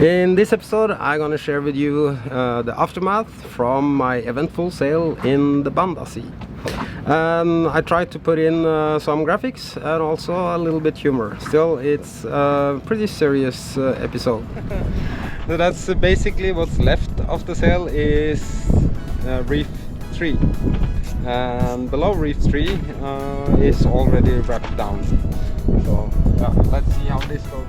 In this episode I'm gonna share with you the aftermath from my eventful sail in the Banda Sea. I tried to put in some graphics and also a little bit humor. Still, it's a pretty serious episode. So that's basically what's left of the sail is reef 3. And below reef 3 is already wrapped down. So yeah, let's see how this goes.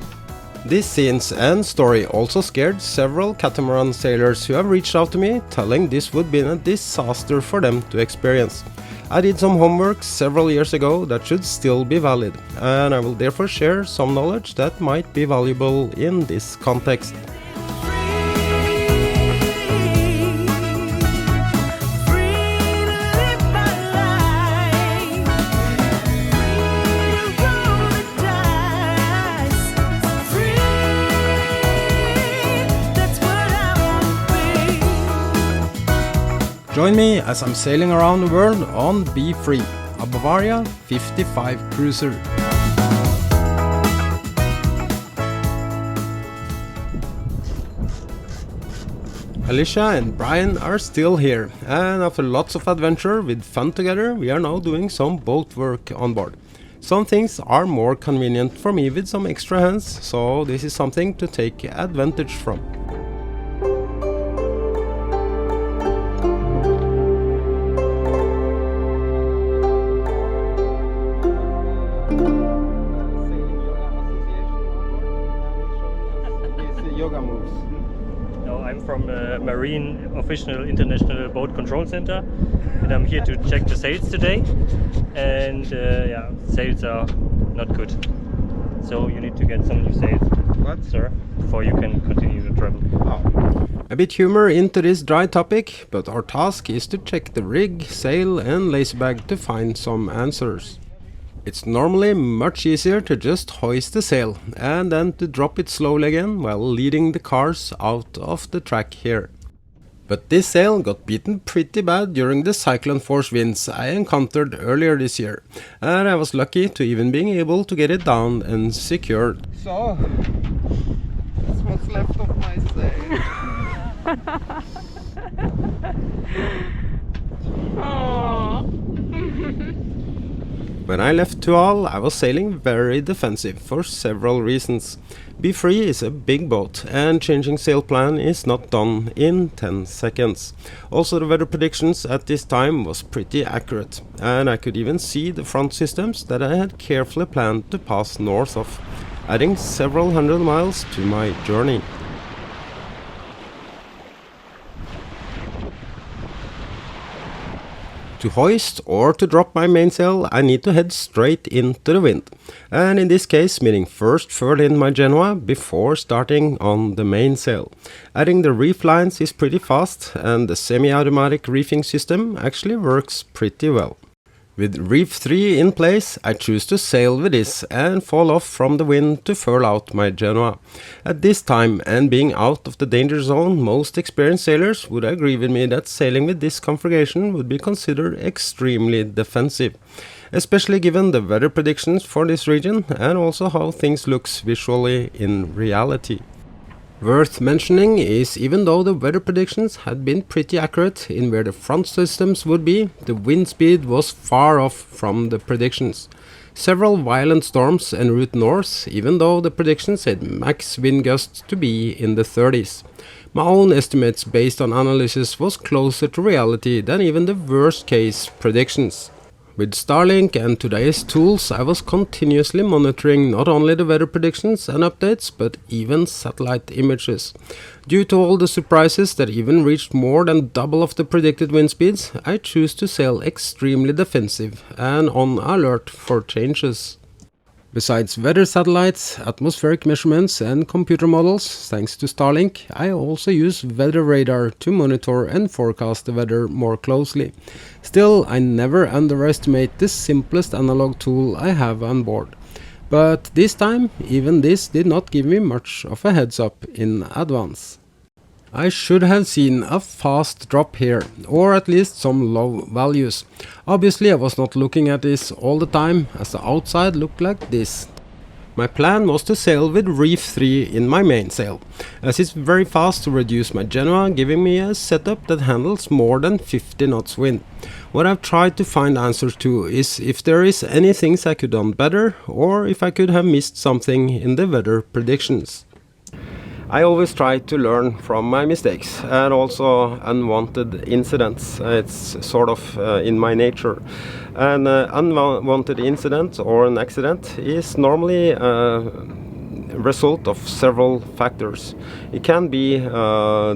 This scene and story also scared several catamaran sailors who have reached out to me, telling this would be a disaster for them to experience. I did some homework several years ago that should still be valid, and I will therefore share some knowledge that might be valuable in this context. Join me as I'm sailing around the world on Be Free, a Bavaria 55 cruiser. Alicia and Brian are still here, and after lots of adventure with fun together, we are now doing some boat work on board. Some things are more convenient for me with some extra hands, so this is something to take advantage from. Yoga moves. No, I'm from Marine Official International Boat Control Center, and I'm here to check the sails today. And yeah, sails are not good, so you need to get some new sails. What, sir? Before you can continue the travel. Oh. A bit humor into this dry topic, but our task is to check the rig, sail and lazy bag to find some answers. It's normally much easier to just hoist the sail and then to drop it slowly again while leading the cars out of the track here. But this sail got beaten pretty bad during the cyclone-force winds I encountered earlier this year, and I was lucky to even being able to get it down and secured. So, that's what's left of my sail. When I left Tual, I was sailing very defensive for several reasons. Be Free is a big boat, and changing sail plan is not done in 10 seconds. Also, the weather predictions at this time was pretty accurate, and I could even see the front systems that I had carefully planned to pass north of, adding several hundred miles to my journey. To hoist or to drop my mainsail, I need to head straight into the wind, and in this case meaning first furl in my Genoa before starting on the mainsail. Adding the reef lines is pretty fast, and the semi-automatic reefing system actually works pretty well. With reef 3 in place, I choose to sail with this and fall off from the wind to furl out my Genoa. At this time, and being out of the danger zone, most experienced sailors would agree with me that sailing with this configuration would be considered extremely defensive, especially given the weather predictions for this region and also how things looks visually in reality. Worth mentioning is even though the weather predictions had been pretty accurate in where the front systems would be, the wind speed was far off from the predictions. Several violent storms en route north, even though the predictions said max wind gusts to be in the 30s. My own estimates based on analysis was closer to reality than even the worst case predictions. With Starlink and today's tools, I was continuously monitoring not only the weather predictions and updates, but even satellite images. Due to all the surprises that even reached more than double of the predicted wind speeds, I choose to sail extremely defensive and on alert for changes. Besides weather satellites, atmospheric measurements and computer models, thanks to Starlink, I also use weather radar to monitor and forecast the weather more closely. Still, I never underestimate the simplest analog tool I have on board. But this time, even this did not give me much of a heads up in advance. I should have seen a fast drop here, or at least some low values. Obviously I was not looking at this all the time, as the outside looked like this. My plan was to sail with reef 3 in my mainsail, as it's very fast to reduce my Genoa, giving me a setup that handles more than 50 knots wind. What I've tried to find answers to is if there is any things I could have done better, or if I could have missed something in the weather predictions. I always try to learn from my mistakes and also unwanted incidents. It's sort of in my nature. An unwanted incident or an accident is normally a result of several factors. It can be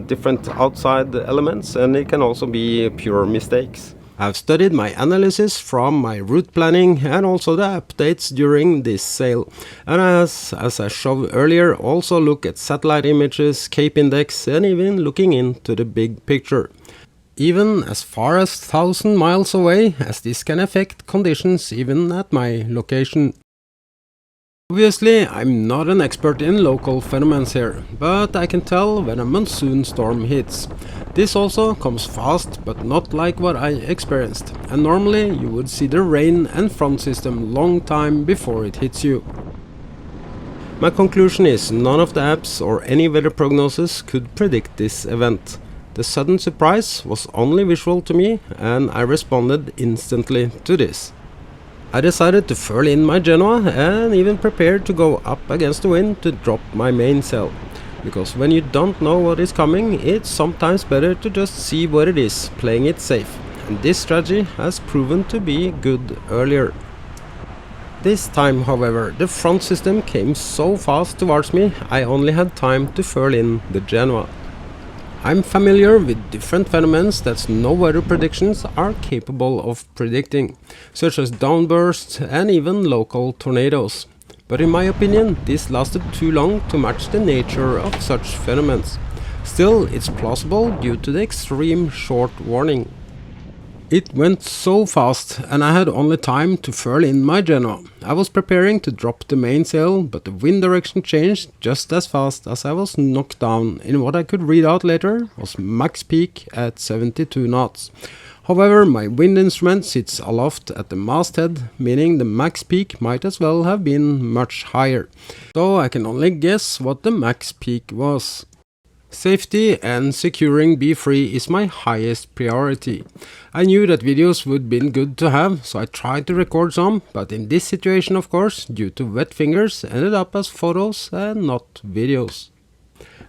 different outside elements, and it can also be pure mistakes. I've studied my analysis from my route planning and also the updates during this sail. And as I showed earlier, also look at satellite images, Cape Index, and even looking into the big picture. Even as far as 1,000 miles away, as this can affect conditions even at my location. Obviously, I'm not an expert in local phenomena here, but I can tell when a monsoon storm hits. This also comes fast, but not like what I experienced, and normally you would see the rain and front system long time before it hits you. My conclusion is none of the apps or any weather prognosis could predict this event. The sudden surprise was only visual to me, and I responded instantly to this. I decided to furl in my Genoa and even prepared to go up against the wind to drop my mainsail. Because when you don't know what is coming, it's sometimes better to just see what it is, playing it safe. And this strategy has proven to be good earlier. This time, however, the front system came so fast towards me, I only had time to furl in the Genoa. I'm familiar with different phenomena that no weather predictions are capable of predicting, such as downbursts and even local tornadoes. But in my opinion, this lasted too long to match the nature of such phenomena. Still, it's plausible due to the extreme short warning. It went so fast, and I had only time to furl in my Genoa. I was preparing to drop the mainsail, but the wind direction changed just as fast as I was knocked down in what I could read out later was max peak at 72 knots. However, my wind instrument sits aloft at the masthead, meaning the max peak might as well have been much higher. So I can only guess what the max peak was. Safety and securing B3 is my highest priority. I knew that videos would be good to have, so I tried to record some, but in this situation, of course, due to wet fingers, ended up as photos and not videos.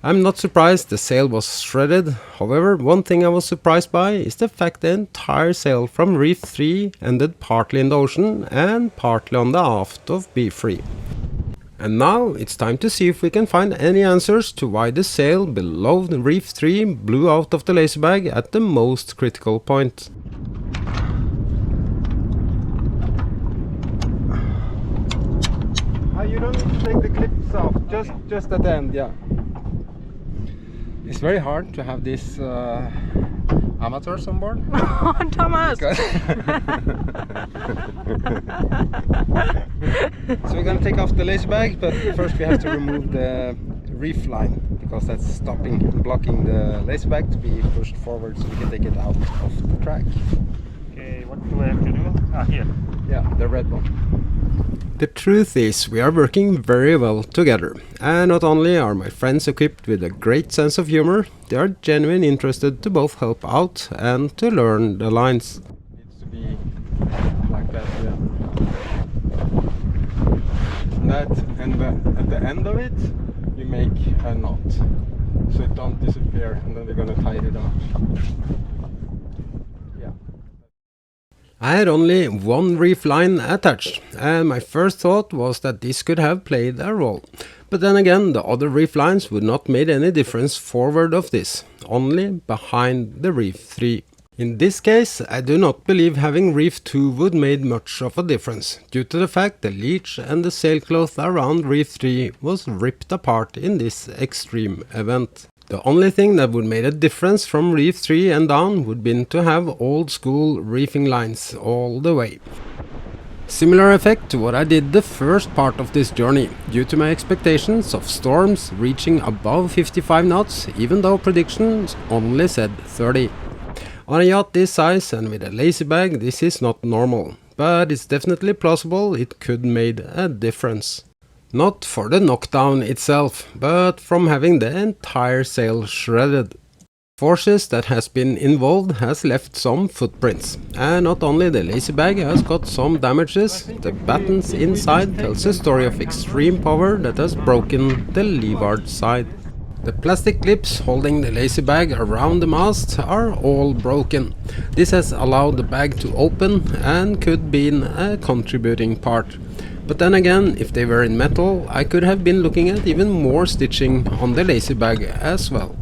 I'm not surprised the sail was shredded. However, one thing I was surprised by is the fact the entire sail from reef 3 ended partly in the ocean and partly on the aft of B3. And now it's time to see if we can find any answers to why the sail below the reef 3 blew out of the laser bag at the most critical point. You don't need to take the clips off, just at the end, yeah. It's very hard to have these amateurs on board. Thomas! So we're gonna take off the laser bag, but first we have to remove the reef line because that's blocking the laser bag to be pushed forward so we can take it out of the track. Okay, what do I have to do? Here. Yeah, the red one. The truth is, we are working very well together, and not only are my friends equipped with a great sense of humor, they are genuinely interested to both help out and to learn the lines. It needs to be like that, yeah. And at the end of it, you make a knot, so it don't disappear, and then we're gonna tie it up. I had only one reef line attached, and my first thought was that this could have played a role. But then again, the other reef lines would not made any difference forward of this, only behind the reef 3. In this case, I do not believe having reef 2 would made much of a difference, due to the fact the leech and the sailcloth around reef 3 was ripped apart in this extreme event. The only thing that would make a difference from reef 3 and down would be to have old school reefing lines all the way. Similar effect to what I did the first part of this journey, due to my expectations of storms reaching above 55 knots, even though predictions only said 30. On a yacht this size and with a lazy bag, this is not normal, but it's definitely plausible it could made a difference. Not for the knockdown itself, but from having the entire sail shredded. Forces that has been involved has left some footprints, and not only the lazy bag has got some damages, the battens inside tells a story of extreme power that has broken the leeward side. The plastic clips holding the lazy bag around the mast are all broken. This has allowed the bag to open and could be a contributing part. But then again, if they were in metal, I could have been looking at even more stitching on the lazy bag as well.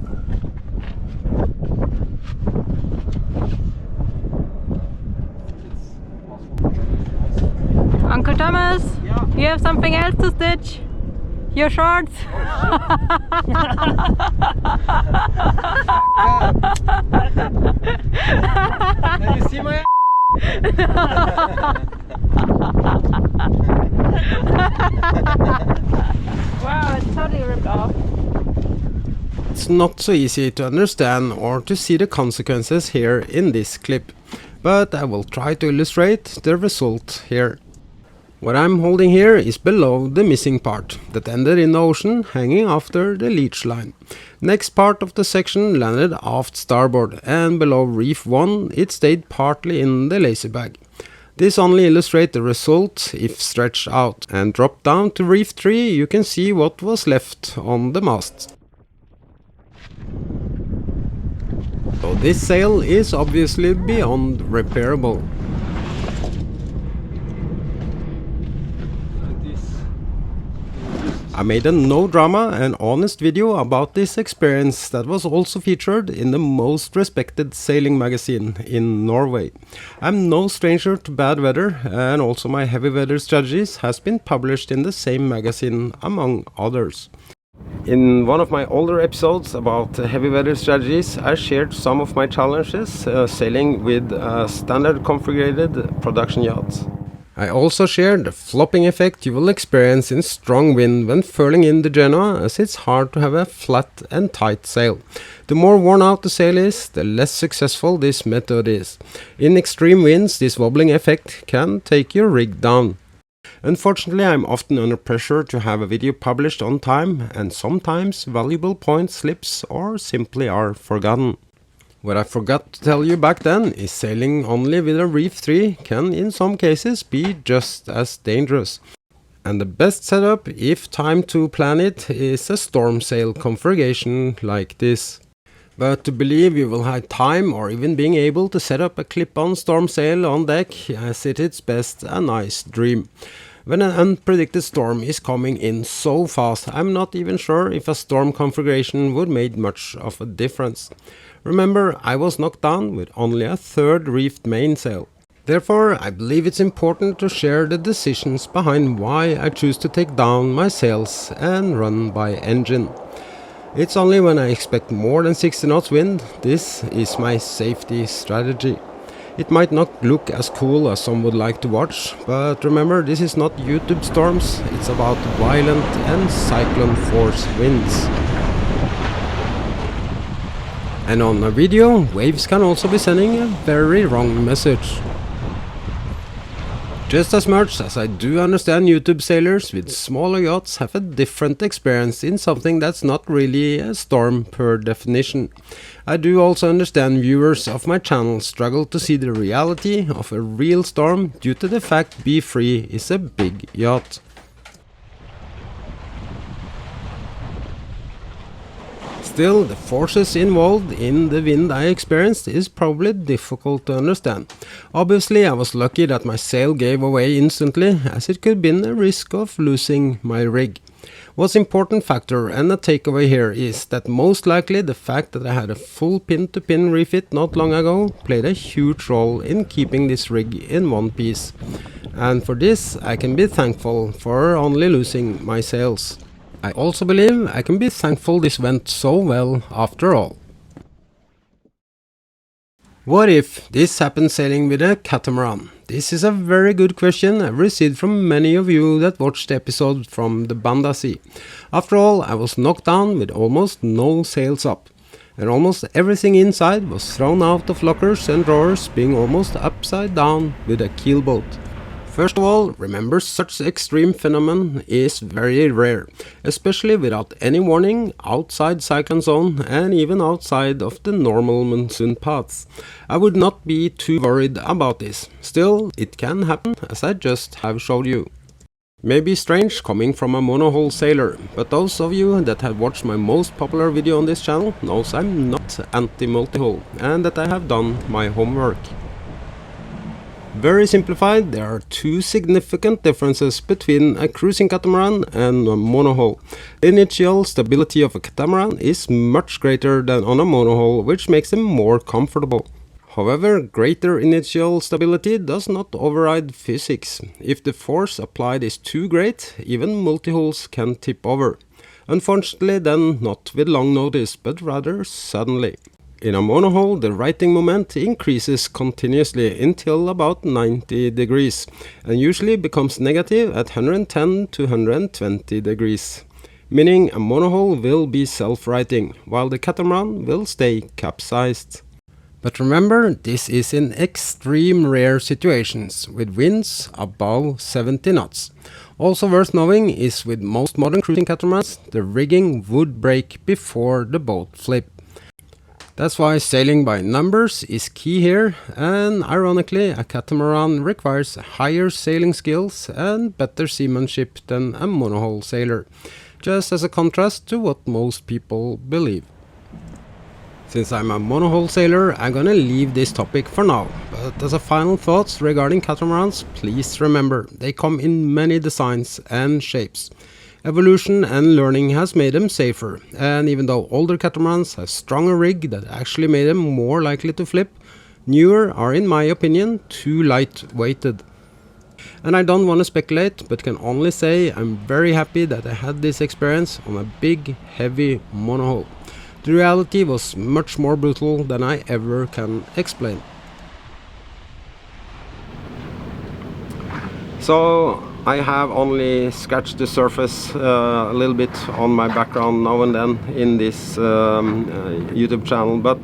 Uncle Thomas, Yeah. you have something else to stitch? Your shorts? Can you see my Wow, it's totally ripped off. It's not so easy to understand or to see the consequences here in this clip, but I will try to illustrate the result here. What I'm holding here is below the missing part that ended in the ocean hanging after the leech line. Next part of the section landed aft starboard, and below reef 1 it stayed partly in the lazy bag. This only illustrates the result if stretched out, and dropped down to reef 3 you can see what was left on the mast. So this sail is obviously beyond repairable. I made a no drama and honest video about this experience that was also featured in the most respected sailing magazine in Norway. I'm no stranger to bad weather, and also my heavy weather strategies has been published in the same magazine among others. In one of my older episodes about heavy weather strategies, I shared some of my challenges sailing with standard configured production yachts. I also shared the flopping effect you will experience in strong wind when furling in the Genoa, as it's hard to have a flat and tight sail. The more worn out the sail is, the less successful this method is. In extreme winds, this wobbling effect can take your rig down. Unfortunately, I'm often under pressure to have a video published on time, and sometimes valuable points slips or simply are forgotten. What I forgot to tell you back then is sailing only with a reef 3 can in some cases be just as dangerous. And the best setup, if time to plan it, is a storm sail configuration like this. But to believe you will have time or even being able to set up a clip-on storm sail on deck is at its best a nice dream. When an unpredicted storm is coming in so fast, I'm not even sure if a storm configuration would make much of a difference. Remember, I was knocked down with only a third reefed mainsail. Therefore, I believe it's important to share the decisions behind why I choose to take down my sails and run by engine. It's only when I expect more than 60 knots wind, this is my safety strategy. It might not look as cool as some would like to watch, but remember, this is not YouTube storms, it's about violent and cyclone-force winds. And on a video, waves can also be sending a very wrong message. Just as much as I do understand YouTube sailors with smaller yachts have a different experience in something that's not really a storm per definition, I do also understand viewers of my channel struggle to see the reality of a real storm due to the fact B3 is a big yacht. Still, the forces involved in the wind I experienced is probably difficult to understand. Obviously, I was lucky that my sail gave away instantly, as it could have been a risk of losing my rig. What's important factor and a takeaway here is that most likely the fact that I had a full pin-to-pin refit not long ago played a huge role in keeping this rig in one piece. And for this I can be thankful for only losing my sails. I also believe I can be thankful this went so well after all. What if this happened sailing with a catamaran? This is a very good question I've received from many of you that watched the episode from the Banda Sea. After all, I was knocked down with almost no sails up, and almost everything inside was thrown out of lockers and drawers, being almost upside down with a keelboat. First of all, remember such extreme phenomenon is very rare, especially without any warning, outside cyclone zone and even outside of the normal monsoon paths. I would not be too worried about this. Still, it can happen, as I just have showed you. Maybe strange coming from a monohull sailor, but those of you that have watched my most popular video on this channel knows I'm not anti-multi-hull and that I have done my homework. Very simplified, there are two significant differences between a cruising catamaran and a monohull. The initial stability of a catamaran is much greater than on a monohull, which makes them more comfortable. However, greater initial stability does not override physics. If the force applied is too great, even multi-hulls can tip over. Unfortunately then not with long notice, but rather suddenly. In a monohull, the righting moment increases continuously until about 90 degrees and usually becomes negative at 110 to 120 degrees, meaning a monohull will be self-righting, while the catamaran will stay capsized. But remember, this is in extreme rare situations, with winds above 70 knots. Also worth knowing is with most modern cruising catamarans, the rigging would break before the boat flip. That's why sailing by numbers is key here, and ironically a catamaran requires higher sailing skills and better seamanship than a monohull sailor, just as a contrast to what most people believe. Since I'm a monohull sailor, I'm gonna leave this topic for now, but as a final thoughts regarding catamarans, please remember they come in many designs and shapes. Evolution and learning has made them safer, and even though older catamarans have stronger rig that actually made them more likely to flip, newer are in my opinion too light-weighted. And I don't want to speculate, but can only say I'm very happy that I had this experience on a big, heavy monohull. The reality was much more brutal than I ever can explain. So I have only scratched the surface a little bit on my background now and then in this YouTube channel, but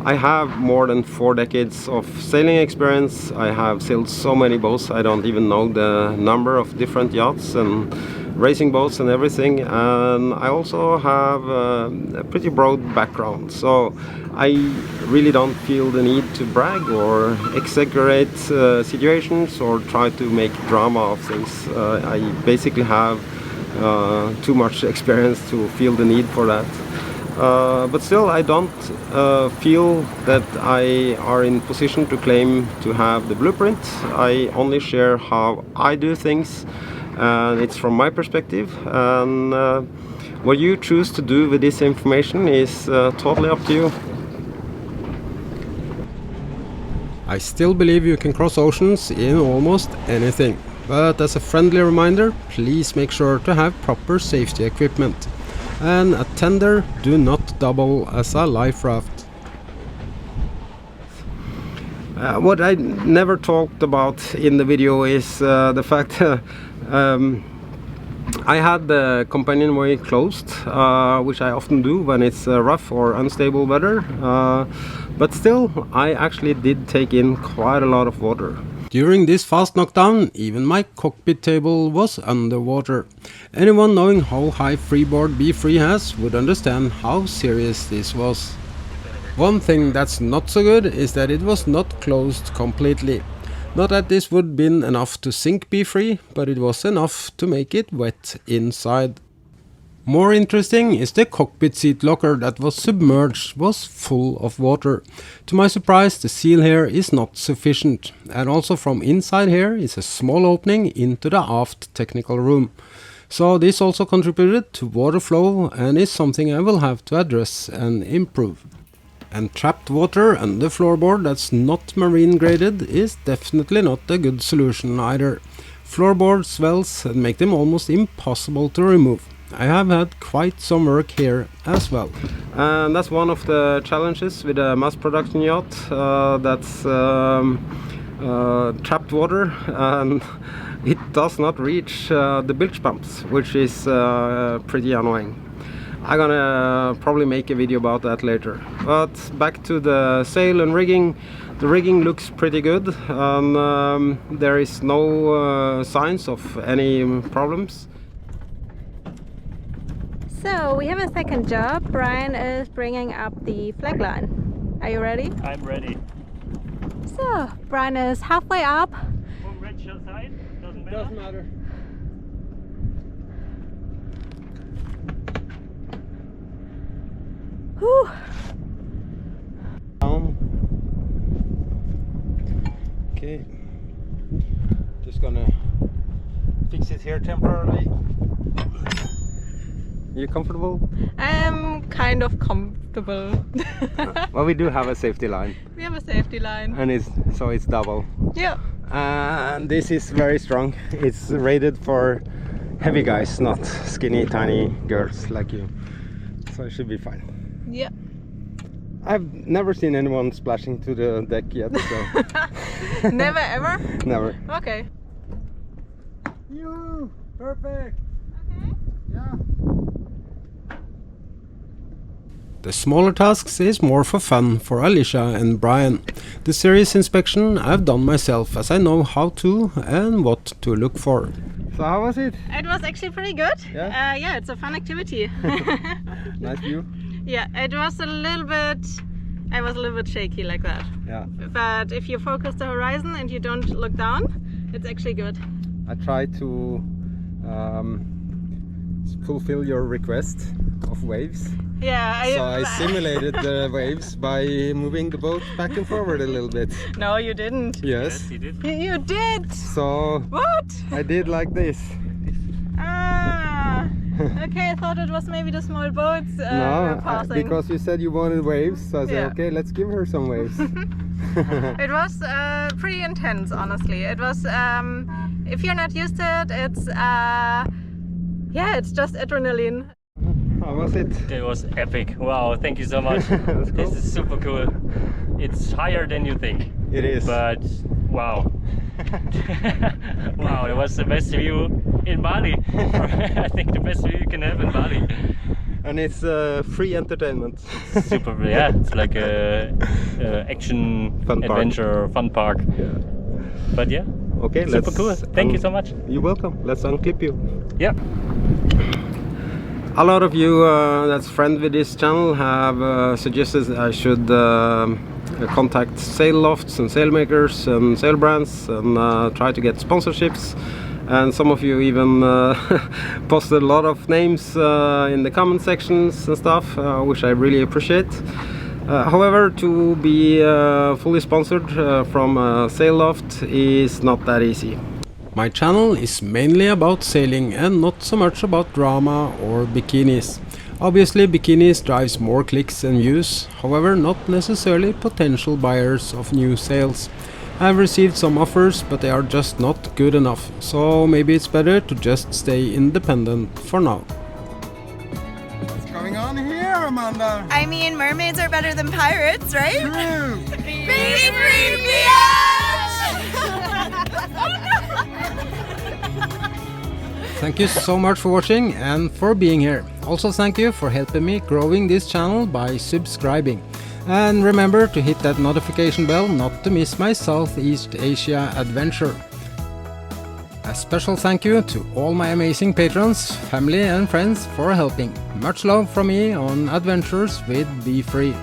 I have more than 4 decades of sailing experience. I have sailed so many boats, I don't even know the number of different yachts and racing boats and everything, and I also have a pretty broad background, so I really don't feel the need to brag or exaggerate situations or try to make drama of things. I basically have too much experience to feel the need for that. But still, I don't feel that I are in position to claim to have the blueprint. I only share how I do things, and it's from my perspective, and what you choose to do with this information is totally up to you. I still believe you can cross oceans in almost anything, but as a friendly reminder, please make sure to have proper safety equipment, and a tender do not double as a life raft. What I never talked about in the video is the fact I had the companionway closed, which I often do when it's rough or unstable weather, but still I actually did take in quite a lot of water. During this fast knockdown, even my cockpit table was underwater. Anyone knowing how high freeboard B3 has would understand how serious this was. One thing that's not so good is that it was not closed completely. Not that this would been enough to sink B3, but it was enough to make it wet inside. More interesting is the cockpit seat locker that was submerged was full of water. To my surprise, the seal here is not sufficient, and also from inside here is a small opening into the aft technical room. So this also contributed to water flow and is something I will have to address and improve. And trapped water under floorboard that's not marine graded is definitely not a good solution either. Floorboard swells and make them almost impossible to remove. I have had quite some work here as well. And that's one of the challenges with a mass production yacht, that's trapped water, and it does not reach the bilge pumps, which is pretty annoying. I'm gonna probably make a video about that later. But back to the sail and rigging. The rigging looks pretty good, and there is no signs of any problems. So we have a second job. Brian is bringing up the flag line. Are you ready? I'm ready. So Brian is halfway up. From which side? Doesn't matter. Doesn't matter. Whew. Down. Okay. Just gonna fix it here temporarily. You comfortable? I'm kind of comfortable. Well, we do have a safety line, We have a safety line. and it's double. Yeah. And this is very strong. It's rated for heavy guys, not skinny, tiny girls like you. So it should be fine. Yeah. I've never seen anyone splashing to the deck yet, so Never ever? never. Okay. You perfect. Okay. Yeah. The smaller tasks is more for fun for Alicia and Brian. The serious inspection I've done myself, as I know how to and what to look for. So how was it? It was actually pretty good. Yeah? Yeah, it's a fun activity. Nice view? Yeah, it was a little bit, I was a little bit shaky like that. Yeah. But if you focus the horizon and you don't look down, it's actually good. I tried to fulfill your request of waves. Yeah, So I simulated the waves by moving the boat back and forward a little bit. No, you didn't. Yes. You did. You did! So What? I did like this. Ah! Okay, I thought it was maybe the small boats No, passing. because you said you wanted waves, so I said, Yeah. okay, let's give her some waves. It was pretty intense, honestly. It was, if you're not used to it, it's, yeah, it's just adrenaline. How was it? It was epic. Wow, thank you so much. That's cool. This is super cool. It's higher than you think. It is. But wow. Wow, it was the best view in Bali. I think the best view you can have in Bali. And it's free entertainment. Super, yeah. It's like a action Fun park. adventure fun park. Yeah. But yeah, Okay, super cool. Thank you so much. You're welcome. Let's unclip you. Yeah. A lot of you that's friend with this channel have suggested I should contact sail lofts and sail makers and sail brands and try to get sponsorships. And some of you even posted a lot of names in the comment sections and stuff, which I really appreciate. However, to be fully sponsored from a sail loft is not that easy. My channel is mainly about sailing and not so much about drama or bikinis. Obviously bikinis drives more clicks and views, however not necessarily potential buyers of new sails. I've received some offers, but they are just not good enough, so maybe it's better to just stay independent for now. What's going on here, Amanda? I mean, mermaids are better than pirates, right? True. Be free, bitch! Thank you so much for watching and for being here. Also thank you for helping me growing this channel by subscribing. And remember to hit that notification bell not to miss my Southeast Asia adventure. A special thank you to all my amazing patrons, family and friends for helping. Much love from me on Adventures with Be Free.